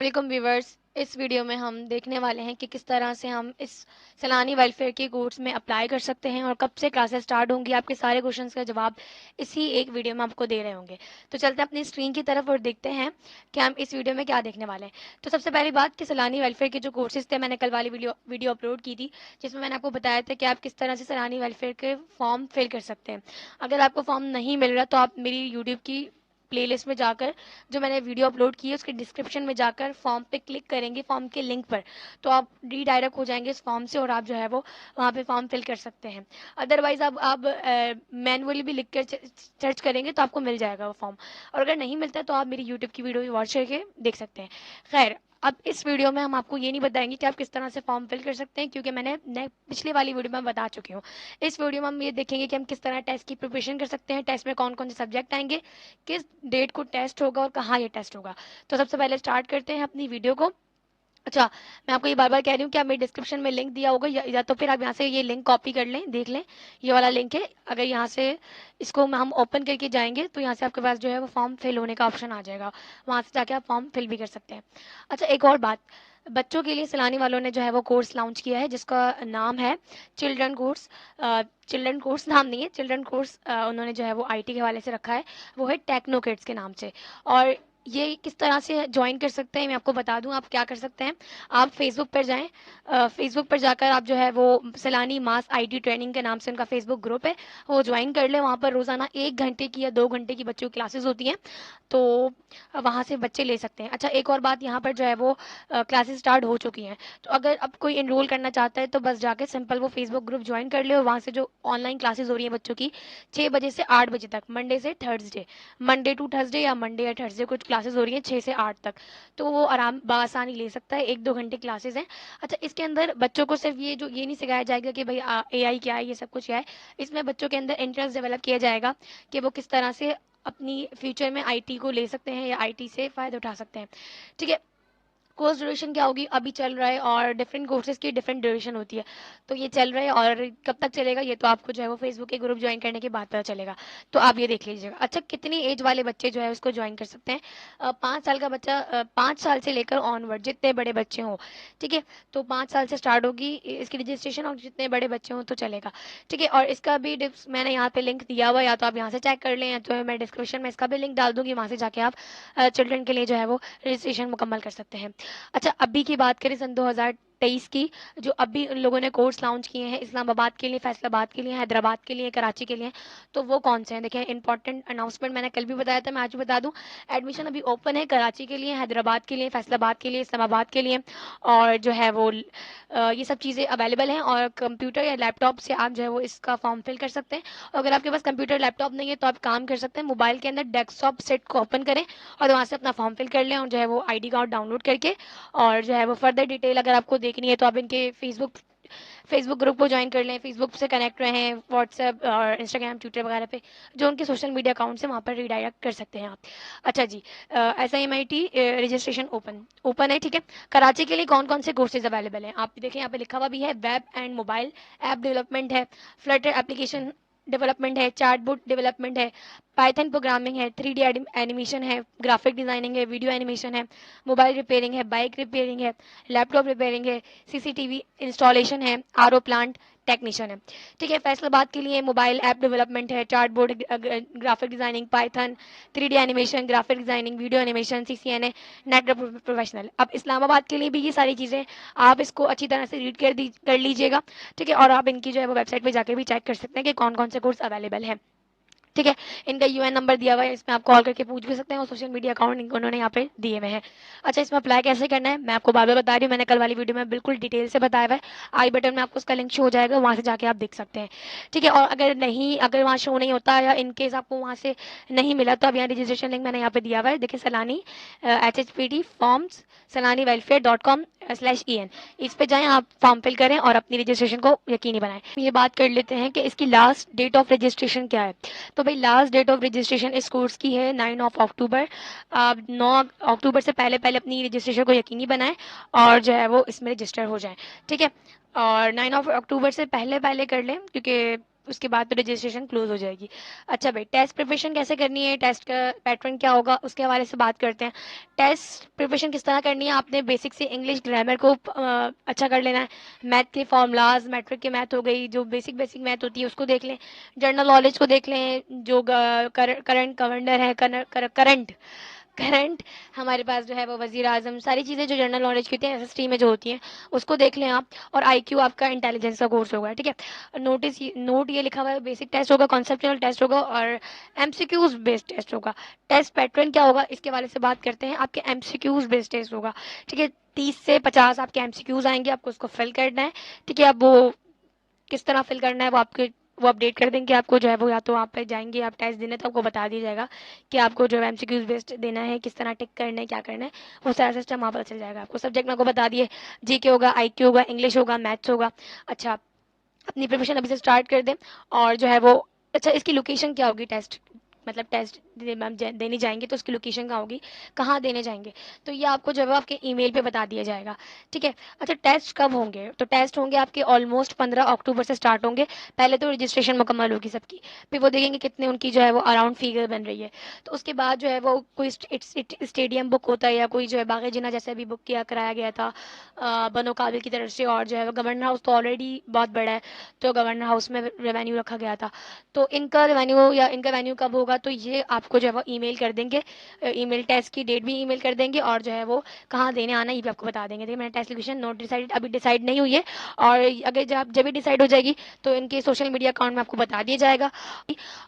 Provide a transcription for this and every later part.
Welcome viewers. इस video में हम देखने वाले हैं कि किस तरह से हम इस सैलानी वेलफेयर के कोर्स में अप्लाई कर सकते हैं और कब से क्लासेस स्टार्ट होंगी। आपके सारे क्वेश्चंस का जवाब इसी एक वीडियो में आपको दे रहे होंगे। तो चलते हैं अपनी स्क्रीन की तरफ और देखते हैं कि हम इस वीडियो में क्या देखने वाले हैं। तो सबसे पहली बात कि सैलानी वेलफेयर के जो कोर्सेज थे, मैंने कल वाली वीडियो अपलोड की थी जिसमें मैंने आपको बताया था कि आप किस तरह से सैलानी वेलफेयर के फॉर्म फिल कर सकते हैं। अगर आपको फॉर्म नहीं मिल रहा तो आप मेरी यूट्यूब की प्लेलिस्ट में जाकर, जो मैंने वीडियो अपलोड की है उसके डिस्क्रिप्शन में जाकर फॉर्म पे क्लिक करेंगे, फॉर्म के लिंक पर, तो आप रीडायरेक्ट हो जाएंगे इस फॉर्म से और आप जो है वो वहाँ पे फॉर्म फिल कर सकते हैं। अदरवाइज आप मैनुअली भी लिख कर सर्च करेंगे तो आपको मिल जाएगा वो फॉर्म, और अगर नहीं मिलता तो आप मेरी यूट्यूब की वीडियो वॉच करके देख सकते हैं। खैर, अब इस वीडियो में हम आपको ये नहीं बताएंगे कि आप किस तरह से फॉर्म फिल कर सकते हैं, क्योंकि मैंने पिछली वाली वीडियो में बता चुकी हूँ। इस वीडियो में हम ये देखेंगे कि हम किस तरह टेस्ट की प्रिपरेशन कर सकते हैं, टेस्ट में कौन कौन से सब्जेक्ट आएंगे, किस डेट को टेस्ट होगा और कहाँ ये टेस्ट होगा। तो सबसे पहले स्टार्ट करते हैं अपनी वीडियो को। अच्छा, मैं आपको ये बार बार कह रही हूँ कि आप मेरे डिस्क्रिप्शन में लिंक दिया होगा, या तो फिर आप यहाँ से ये लिंक कॉपी कर लें, देख लें, ये वाला लिंक है। अगर यहाँ से इसको हम ओपन करके जाएंगे तो यहाँ से आपके पास जो है वो फॉर्म फिल होने का ऑप्शन आ जाएगा, वहाँ से जाके आप फॉर्म फिल भी कर सकते हैं। अच्छा, एक और बात, बच्चों के लिए सैलानी वालों ने जो है वो कोर्स लॉन्च किया है जिसका नाम है चिल्ड्रन कोर्स। चिल्ड्रन कोर्स नाम नहीं है, चिल्ड्रन कोर्स उन्होंने जो है वो आईटी के हवाले से रखा है, वो है टेक्नो किड्स के नाम से। और ये किस तरह से ज्वाइन कर सकते हैं मैं आपको बता दूं। आप क्या कर सकते हैं, आप फेसबुक पर जाएं, फेसबुक पर जाकर आप जो है वो सैलानी मास आईटी ट्रेनिंग के नाम से उनका फेसबुक ग्रुप है, वो ज्वाइन कर लें। वहाँ पर रोज़ाना 1 घंटे की या 2 घंटे की बच्चों की क्लासेस होती हैं, तो वहाँ से बच्चे ले सकते हैं। अच्छा, एक और बात, यहाँ पर जो है वो क्लासेस स्टार्ट हो चुकी हैं, तो अगर अब कोई इनरोल करना चाहता है तो बस जाके सिंपल वो फेसबुक ग्रुप ज्वाइन कर ले, और वहाँ से जो ऑनलाइन क्लासेस हो रही हैं बच्चों की 6 बजे से 8 बजे तक, मंडे से थर्सडे, मंडे टू थर्सडे या मंडे या थर्सडे कुछ क्लासेस हो रही हैं 6 से 8 तक, तो वो आराम बासानी ले सकता है। 1-2 घंटे क्लासेस हैं। अच्छा, इसके अंदर बच्चों को सिर्फ ये नहीं सिखाया जाएगा कि भाई एआई क्या है, ये सब कुछ क्या है। इसमें बच्चों के अंदर इंटरेस्ट डेवलप किया जाएगा कि वो किस तरह से अपनी फ्यूचर में आईटी को ले सकते हैं या आईटी से फ़ायदा उठा सकते हैं। ठीक है, कोर्स ड्यूरेशन क्या होगी, अभी चल रहा है और डिफरेंट कोर्सेज की डिफरेंट ड्यूरेशन होती है, तो ये चल रहा है और कब तक चलेगा ये तो आपको जो है वो फेसबुक के ग्रुप ज्वाइन करने के बाद पता चलेगा, तो आप ये देख लीजिएगा। अच्छा, कितनी एज वाले बच्चे जो है उसको ज्वाइन कर सकते हैं, 5 साल का बच्चा, 5 साल से लेकर ऑनवर्ड जितने बड़े बच्चे हों, ठीक है, तो 5 साल से स्टार्ट होगी इसकी रजिस्ट्रेशन, और जितने बड़े बच्चे हों तो चलेगा। ठीक है, और इसका भी मैंने यहाँ पे लिंक दिया हुआ, या तो आप यहाँ से चेक कर लें या तो मैं डिस्क्रिप्शन में इसका भी लिंक डाल दूंगी, वहाँ से जाके आप चिल्ड्रन के लिए जो है वो रजिस्ट्रेशन मुकम्मल कर सकते हैं। अच्छा, अभी की बात करें सन 2023 की, जो अभी उन लोगों ने कोर्स लॉन्च किए हैं इस्लामाबाद के लिए, फैसलाबाद के लिए, हैदराबाद के लिए, कराची के लिए, तो वो कौन से हैं देखिए। इंपॉर्टेंट अनाउंसमेंट मैंने कल भी बताया था, मैं आज भी बता दूं। एडमिशन अभी ओपन है कराची के लिए, हैदराबाद के लिए, फैसलाबाद के लिए, इस्लामाबाद के लिए, और जो है वो ये सब चीज़ें अवेलेबल हैं, और कंप्यूटर या लैपटॉप से आप जो है वो इसका फॉर्म फिल कर सकते हैं। और अगर आपके पास कंप्यूटर लैपटॉप नहीं है तो आप काम कर सकते हैं, मोबाइल के अंदर डेस्कटॉप सेट को ओपन करें और वहाँ से अपना फॉर्म फिल कर लें, और जो है वो आईडी कार्ड डाउनलोड करके, और जो है वो फर्दर डिटेल अगर आपको देखनी है तो आप इनके फेसबुक ग्रुप को ज्वाइन कर लें, फेसबुक से कनेक्ट रहें, व्हाट्सएप और इंस्टाग्राम ट्विटर वगैरह पे जो उनके सोशल मीडिया अकाउंट्स हैं वहाँ पर रीडायरेक्ट कर सकते हैं आप। अच्छा जी, SIMIT रजिस्ट्रेशन ओपन है, ठीक है। कराची के लिए कौन कौन से कोर्सेज अवेलेबल हैं आप देखें, यहाँ पे लिखा हुआ भी है, web and mobile app development है, फ्लटर एप्लीकेशन डेवलपमेंट है, चैटबॉट डेवलपमेंट है, पाइथन प्रोग्रामिंग है, 3D एनिमेशन है, ग्राफिक डिजाइनिंग है, वीडियो एनिमेशन है, मोबाइल रिपेयरिंग है, बाइक रिपेयरिंग है, लैपटॉप रिपेयरिंग है, CCTV इंस्टॉलेशन है, RO प्लांट टेक्नीशियन है। ठीक है, फैसलाबाद के लिए मोबाइल ऐप डेवलपमेंट है, चार्टबोर्ड, graphic designing, Python, 3D animation, graphic designing, video animation, CCNA, net professional. अब इस्लामाबाद के लिए भी ये सारी चीज़ें आप इसको अच्छी तरह से रीड कर लीजिएगा, ठीक है, और आप इनकी जो है वो वेबसाइट पे जाके भी चेक कर सकते हैं कि कौन कौन से कोर्स अवेलेबल हैं। ठीक है, इनका UN नंबर दिया हुआ है, इसमें आप कॉल करके पूछ भी सकते हैं, और सोशल मीडिया अकाउंट उन्होंने यहाँ पे दिए हुए हैं। अच्छा, इसमें अप्लाई कैसे करना है मैं आपको बार बार बता रही हूँ, मैंने कल वाली वीडियो में बिल्कुल डिटेल से बताया हुआ है, आई बटन में आपको उसका लिंक शो हो जाएगा, वहाँ से जाके आप देख सकते हैं। ठीक है, और अगर वहाँ शो नहीं होता या इनकेस आपको वहाँ से नहीं मिला तो अब यहाँ रजिस्ट्रेशन लिंक मैंने यहाँ पे दिया हुआ है, देखिए, सैलानी HHPD फॉर्म्स SailaniWelfare.com/en, इस पे जाएं, आप फॉर्म फिल करें और अपनी रजिस्ट्रेशन को यकीनी बनाएं। ये बात कर लेते हैं कि इसकी लास्ट डेट ऑफ रजिस्ट्रेशन क्या है। तो भाई, लास्ट डेट ऑफ रजिस्ट्रेशन इस कोर्स की है 9 अक्टूबर। आप 9 अक्टूबर से पहले पहले अपनी रजिस्ट्रेशन को यकीनी बनाएं और जो है वो इसमें रजिस्टर हो जाएं। ठीक है, और 9 अक्टूबर से पहले पहले कर लें, क्योंकि उसके बाद तो रजिस्ट्रेशन क्लोज हो जाएगी। अच्छा भाई, टेस्ट प्रिपरेशन कैसे करनी है, टेस्ट का पैटर्न क्या होगा, उसके हवाले से बात करते हैं। टेस्ट प्रिपरेशन किस तरह करनी है, आपने बेसिक से इंग्लिश ग्रामर को अच्छा कर लेना है। मैथ के फॉर्मूलाज, मैट्रिक की मैथ हो गई, जो बेसिक बेसिक मैथ होती है उसको देख लें। जनरल नॉलेज को देख लें, जो करंट गवर्नर है, करंट करंट हमारे पास जो है वो वजीर आजम, सारी चीज़ें जो जनरल नॉलेज की होती हैं एसएसटी में जो होती हैं उसको देख लें आप। और आईक्यू आपका इंटेलिजेंस का कोर्स होगा, ठीक है। नोट ये लिखा हुआ है, बेसिक टेस्ट होगा, कॉन्सेप्चुअल टेस्ट होगा और एमसीक्यूज बेस्ड टेस्ट होगा। टेस्ट पैटर्न क्या होगा इसके बारे से बात करते हैं। आपके एमसीक्यूज बेस्ड टेस्ट होगा, ठीक है। 30 से 50 आपके एमसीक्यूज आएंगे, आपको उसको फिल करना है, ठीक है। अब वो किस तरह फिल करना है वो अपडेट कर देंगे आपको, जो है वो या तो आप पे जाएंगे आप टेस्ट देने तो आपको बता दिया जाएगा कि आपको जो है एमसीक्यूज बेस्ड देना है, किस तरह टिक करना है, क्या करना है, वो सारा सिस्टम वहाँ पता चल जाएगा आपको। सब्जेक्ट में आपको बता दिए, जीके होगा, आईक्यू होगा, इंग्लिश होगा, मैथ्स होगा। अच्छा, अपनी प्रिपरेशन अभी से स्टार्ट कर दें। और जो है वो, अच्छा इसकी लोकेशन क्या होगी, टेस्ट मतलब टेस्ट मैम देने जाएंगे तो उसकी लोकेशन कहाँ होगी, कहाँ देने जाएंगे, तो ये आपको जो है आपके ईमेल पे बता दिया जाएगा, ठीक है। अच्छा, टेस्ट कब होंगे, तो टेस्ट होंगे आपके ऑलमोस्ट 15 अक्टूबर से स्टार्ट होंगे। पहले तो रजिस्ट्रेशन मुकम्मल होगी सबकी, फिर वो देखेंगे कितने उनकी जो है वो अराउंड फिगर बन रही है। तो उसके बाद जो है वो कोई स्टेडियम बुक होता है या कोई जो है बाग़े जिन्ना जैसे अभी बुक किया कराया गया था बनो काबिल की तरफ से। और जो है वो गवर्नर हाउस तो ऑलरेडी बहुत बड़ा है, तो गवर्नर हाउस में रेवेन्यू रखा गया था। तो इनका रेवेन्यू या इनका रेवेन्यू कब होगा, तो ये आपको जो है वो ईमेल कर देंगे। ईमेल टेस्ट की डेट भी ईमेल कर देंगे और जो है वो कहाँ देने आना ये भी आपको बता देंगे। देखिए मैंने टेस्ट लोकेशन नोट डिसाइडेड अभी डिसाइड नहीं हुई है, और अगर जब भी डिसाइड हो जाएगी तो इनके सोशल मीडिया अकाउंट में आपको बता दिया जाएगा।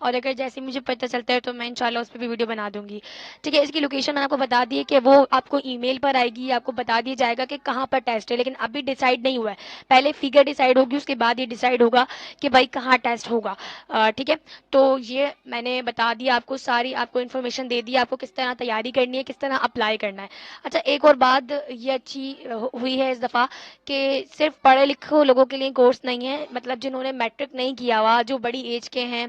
और अगर जैसे मुझे पता चलता है तो मैं इंशाल्लाह उस पर भी वीडियो बना दूंगी, ठीक है। इसकी लोकेशन मैंने आपको बता दी है कि वो आपको ईमेल पर आएगी, आपको बता दिया जाएगा कि कहाँ पर टेस्ट है, लेकिन अभी डिसाइड नहीं हुआ है। पहले फिगर डिसाइड होगी, उसके बाद ये डिसाइड होगा कि भाई कहाँ टेस्ट होगा, ठीक है। तो ये मैंने बता दिया आपको, सारी आपको इन्फॉर्मेशन दे दी आपको किस तरह तैयारी करनी है, किस तरह अप्लाई करना है। अच्छा, एक और बात ये अच्छी हुई है इस दफ़ा कि सिर्फ पढ़े लिखे लोगों के लिए कोर्स नहीं है, मतलब जिन्होंने मैट्रिक नहीं किया हुआ, जो बड़ी एज के हैं,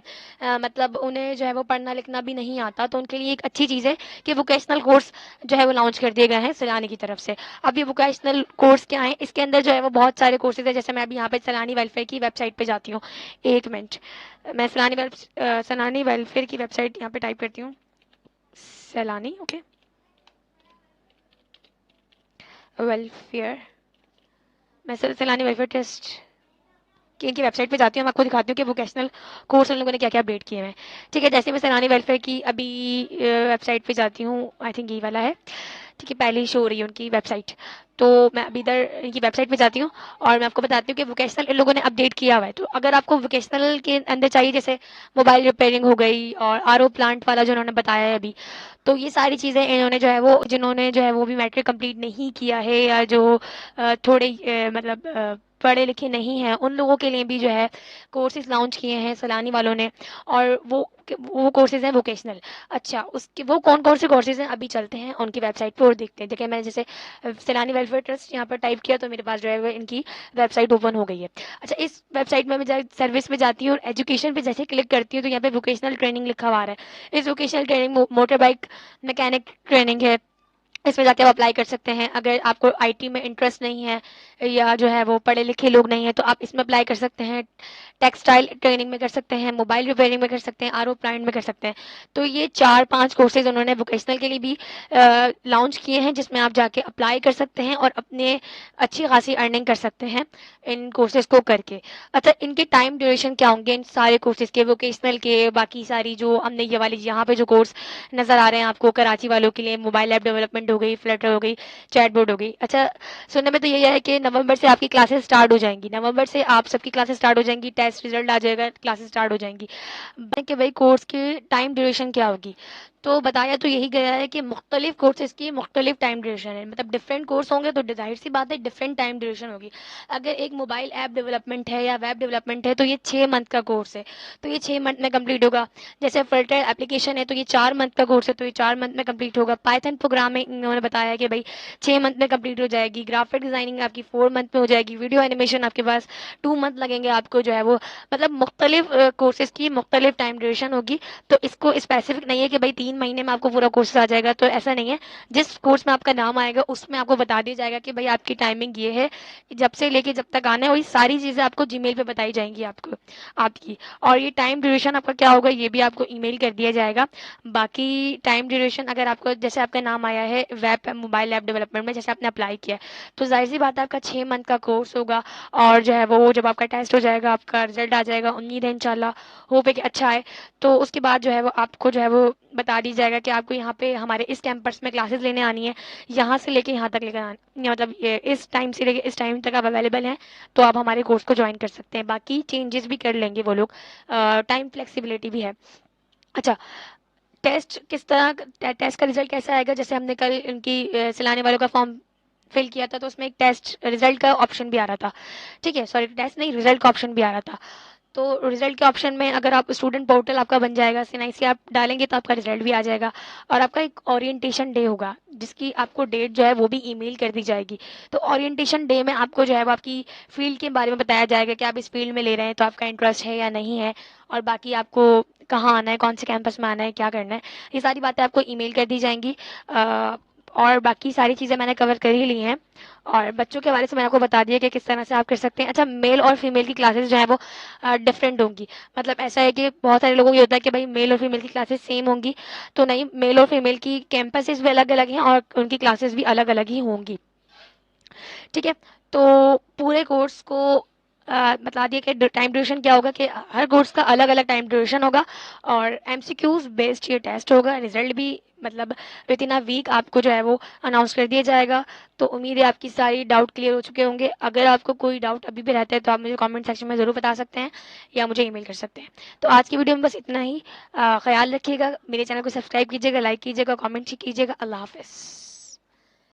मतलब उन्हें जो है वो पढ़ना लिखना भी नहीं आता, तो उनके लिए एक अच्छी चीज़ है कि वोकेशनल कोर्स जो है वो लॉन्च कर दिए गए हैं सैलानी की तरफ से। अब ये वोकेशनल कोर्स क्या है, इसके अंदर जो है वो बहुत सारे कोर्सेज है। जैसे मैं अभी यहाँ पे सैलानी वेलफेयर की वेबसाइट पे जाती हूँ, एक मिनट, मैं सैलानी वेलफेयर की वेबसाइट यहाँ पे टाइप करती हूँ, सैलानी, ओके, वेलफेयर, मैं सैलानी वेलफेयर ट्रस्ट की इनकी वेबसाइट पे जाती हूँ, मैं आपको दिखाती हूँ कि वोकेशनल कोर्स उन लोगों ने क्या क्या अपडेट किए हैं, ठीक है। जैसे मैं सैलानी वेलफेयर की अभी वेबसाइट पे जाती हूँ, आई थिंक ये वाला है, ठीक है, पहले ही शो हो रही है उनकी वेबसाइट। तो मैं अभी इधर इनकी वेबसाइट पे जाती हूँ और मैं आपको बताती हूँ कि वोकेशनल इन लोगों ने अपडेट किया हुआ है। तो अगर आपको वोकेशनल के अंदर चाहिए, जैसे मोबाइल रिपेयरिंग हो गई और आरओ प्लांट वाला जो उन्होंने बताया है अभी, तो ये सारी चीज़ें इन्होंने जो है वो, जिन्होंने जो है वो भी मैट्रिक कंप्लीट नहीं किया है या जो थोड़े मतलब पढ़े लिखे नहीं हैं, उन लोगों के लिए भी जो है कोर्सेज लॉन्च किए हैं सैलानी वालों ने, और वो कोर्सेज हैं वोकेशनल। अच्छा, उसके वो कौन से कोर्सेज हैं, अभी चलते हैं उनकी वेबसाइट पे और देखते हैं। देखिए मैंने जैसे सैलानी वेलफेयर ट्रस्ट यहाँ पर टाइप किया तो मेरे पास जो है वो इनकी वेबसाइट ओपन हो गई है। अच्छा, इस वेबसाइट में मैं सर्विस में जाती हूँ और एजुकेशन पे जैसे क्लिक करती हूँ तो यहाँ पे वोकेशनल ट्रेनिंग लिखा हुआ आ रहा है। इस vocational training motor bike mechanic training है, इसमें जाके आप अप्लाई कर सकते हैं। अगर आपको आईटी में इंटरेस्ट नहीं है या जो है वो पढ़े लिखे लोग नहीं है तो आप इसमें अप्लाई कर सकते हैं। टेक्सटाइल ट्रेनिंग में कर सकते हैं, मोबाइल रिपेयरिंग में कर सकते हैं, आरओ प्लांट में कर सकते हैं। तो ये 4-5 कोर्सेज उन्होंने वोकेशनल के लिए भी लॉन्च किए हैं, जिसमें आप जाके अप्लाई कर सकते हैं और अपने अच्छी खासी अर्निंग कर सकते हैं इन कोर्सेज को करके। अच्छा, इनके टाइम ड्यूरेशन क्या होंगे इन सारे कोर्सेज के, वोकेशनल के, बाकी सारी जो हमने ये वाली यहाँ पे जो कोर्स नज़र आ रहे हैं आपको कराची वालों के लिए, मोबाइल ऐप डेवलपमेंट हो गई, फ्लटर हो गई, चैटबॉट हो गई। अच्छा, सुनने में तो यही है कि नवंबर से आपकी क्लासेस स्टार्ट हो जाएंगी, नवंबर से आप सबकी क्लासेस स्टार्ट हो जाएंगी, टेस्ट रिजल्ट आ जाएगा, क्लासेस स्टार्ट हो जाएंगी। कि भाई कोर्स की टाइम ड्यूरेशन क्या होगी, तो बताया तो यही गया है कि मुख्तलिफ कोर्सेज की मुख्तलिफ टाइम ड्यूरेशन है, मतलब डिफरेंट कोर्स होंगे तो जाहिर सी बात है डिफरेंट टाइम ड्यूरेशन होगी। अगर एक मोबाइल ऐप डेवलपमेंट है या वेब डेवलपमेंट है तो ये 6 मंथ का कोर्स है, तो ये 6 मंथ में कंप्लीट होगा। जैसे फिल्टर एप्लीकेशन है तो ये 4 मंथ का कोर्स है, तो ये 4 मंथ में कंप्लीट होगा। पाइथन प्रोग्रामिंग इन्होंने बताया कि भाई 6 मंथ में कंप्लीट हो जाएगी। ग्राफिक डिजाइनिंग आपकी 4 मंथ में हो जाएगी। वीडियो एनिमेशन आपके पास 2 मंथ लगेंगे आपको जो है वो, मतलब मुख्तलिफ कोर्सेज की मुख्तलिफ टाइम ड्यूरेशन होगी। तो इसको स्पेसिफिक नहीं है कि भाई 3 महीने में आपको पूरा कोर्स आ जाएगा, तो ऐसा नहीं है। जिस कोर्स में आपका नाम आएगा उसमें आपको बता दिया जाएगा कि भाई आपकी टाइमिंग ये है, जब से लेके जब तक आना है, वही सारी चीज़ें आपको जीमेल पे बताई जाएंगी आपको आपकी। और ये टाइम ड्यूरेशन आपका क्या होगा ये भी आपको ईमेल कर दिया जाएगा। बाकी टाइम ड्यूरेशन अगर आपको, जैसे आपका नाम आया है वेब मोबाइल ऐप डेवलपमेंट में, जैसे आपने अप्लाई किया है, तो जाहिर सी बात है आपका 6 मंथ का कोर्स होगा। और जो है वो जब आपका टेस्ट हो जाएगा, आपका रिजल्ट आ जाएगा, उम्मीद है इंशाल्लाह होप है कि अच्छा है, तो उसके बाद जो है वो आपको जो है वो बता दी जाएगा कि आपको यहाँ पे हमारे इस कैंपस में क्लासेस लेने आनी है, यहाँ से लेके यहाँ तक लेकर आनी, मतलब ये इस टाइम से लेके इस टाइम तक आप अवेलेबल हैं, तो आप हमारे कोर्स को ज्वाइन कर सकते हैं। बाकी चेंजेस भी कर लेंगे वो लोग, टाइम फ्लेक्सिबिलिटी भी है। अच्छा, टेस्ट किस तरह, टेस्ट का रिजल्ट कैसा आएगा, जैसे हमने कल इनकी सिलाने वालों का फॉर्म फिल किया था, तो उसमें एक टेस्ट रिजल्ट का ऑप्शन भी आ रहा था। ठीक है, सॉरी टेस्ट नहीं, रिजल्ट का ऑप्शन भी आ रहा था। तो रिजल्ट के ऑप्शन में अगर आप स्टूडेंट पोर्टल आपका बन जाएगा, CNIC आप डालेंगे तो आपका रिजल्ट भी आ जाएगा। और आपका एक ओरिएंटेशन डे होगा जिसकी आपको डेट जो है वो भी ईमेल कर दी जाएगी। तो ओरिएंटेशन डे में आपको जो है वो आपकी फील्ड के बारे में बताया जाएगा कि आप इस फील्ड में ले रहे हैं तो आपका इंटरेस्ट है या नहीं है, और बाकी आपको कहाँ आना है, कौन से कैंपस में आना है, क्या करना है, ये सारी बातें आपको ईमेल कर दी जाएंगी। और बाकी सारी चीज़ें मैंने कवर कर ही ली हैं। और बच्चों के बारे से मैंने आपको बता दिया कि किस तरह से आप कर सकते हैं। अच्छा, मेल और फीमेल की क्लासेस जो है वो डिफरेंट होंगी। मतलब ऐसा है कि बहुत सारे लोगों को ये होता है कि भाई मेल और फीमेल की क्लासेस सेम होंगी, तो नहीं, मेल और फीमेल की कैंपसेस भी अलग अलग हैं और उनकी क्लासेस भी अलग अलग ही होंगी। ठीक है, तो पूरे कोर्स को बता दिया कि टाइम ड्यूरेशन क्या होगा, कि हर कोर्स का अलग अलग टाइम ड्यूरेशन होगा। और MCQs बेस्ड ये टेस्ट होगा। रिजल्ट भी मतलब विद इन अ वीक आपको जो है वो अनाउंस कर दिया जाएगा। तो उम्मीद है आपकी सारी डाउट क्लियर हो चुके होंगे। अगर आपको कोई डाउट अभी भी रहता है तो आप मुझे कमेंट सेक्शन में ज़रूर बता सकते हैं या मुझे ईमेल कर सकते हैं। तो आज की वीडियो में बस इतना ही। ख्याल रखिएगा, मेरे चैनल को सब्सक्राइब कीजिएगा, लाइक कीजिएगा, कमेंट कीजिएगा। अल्लाह हाफिज़।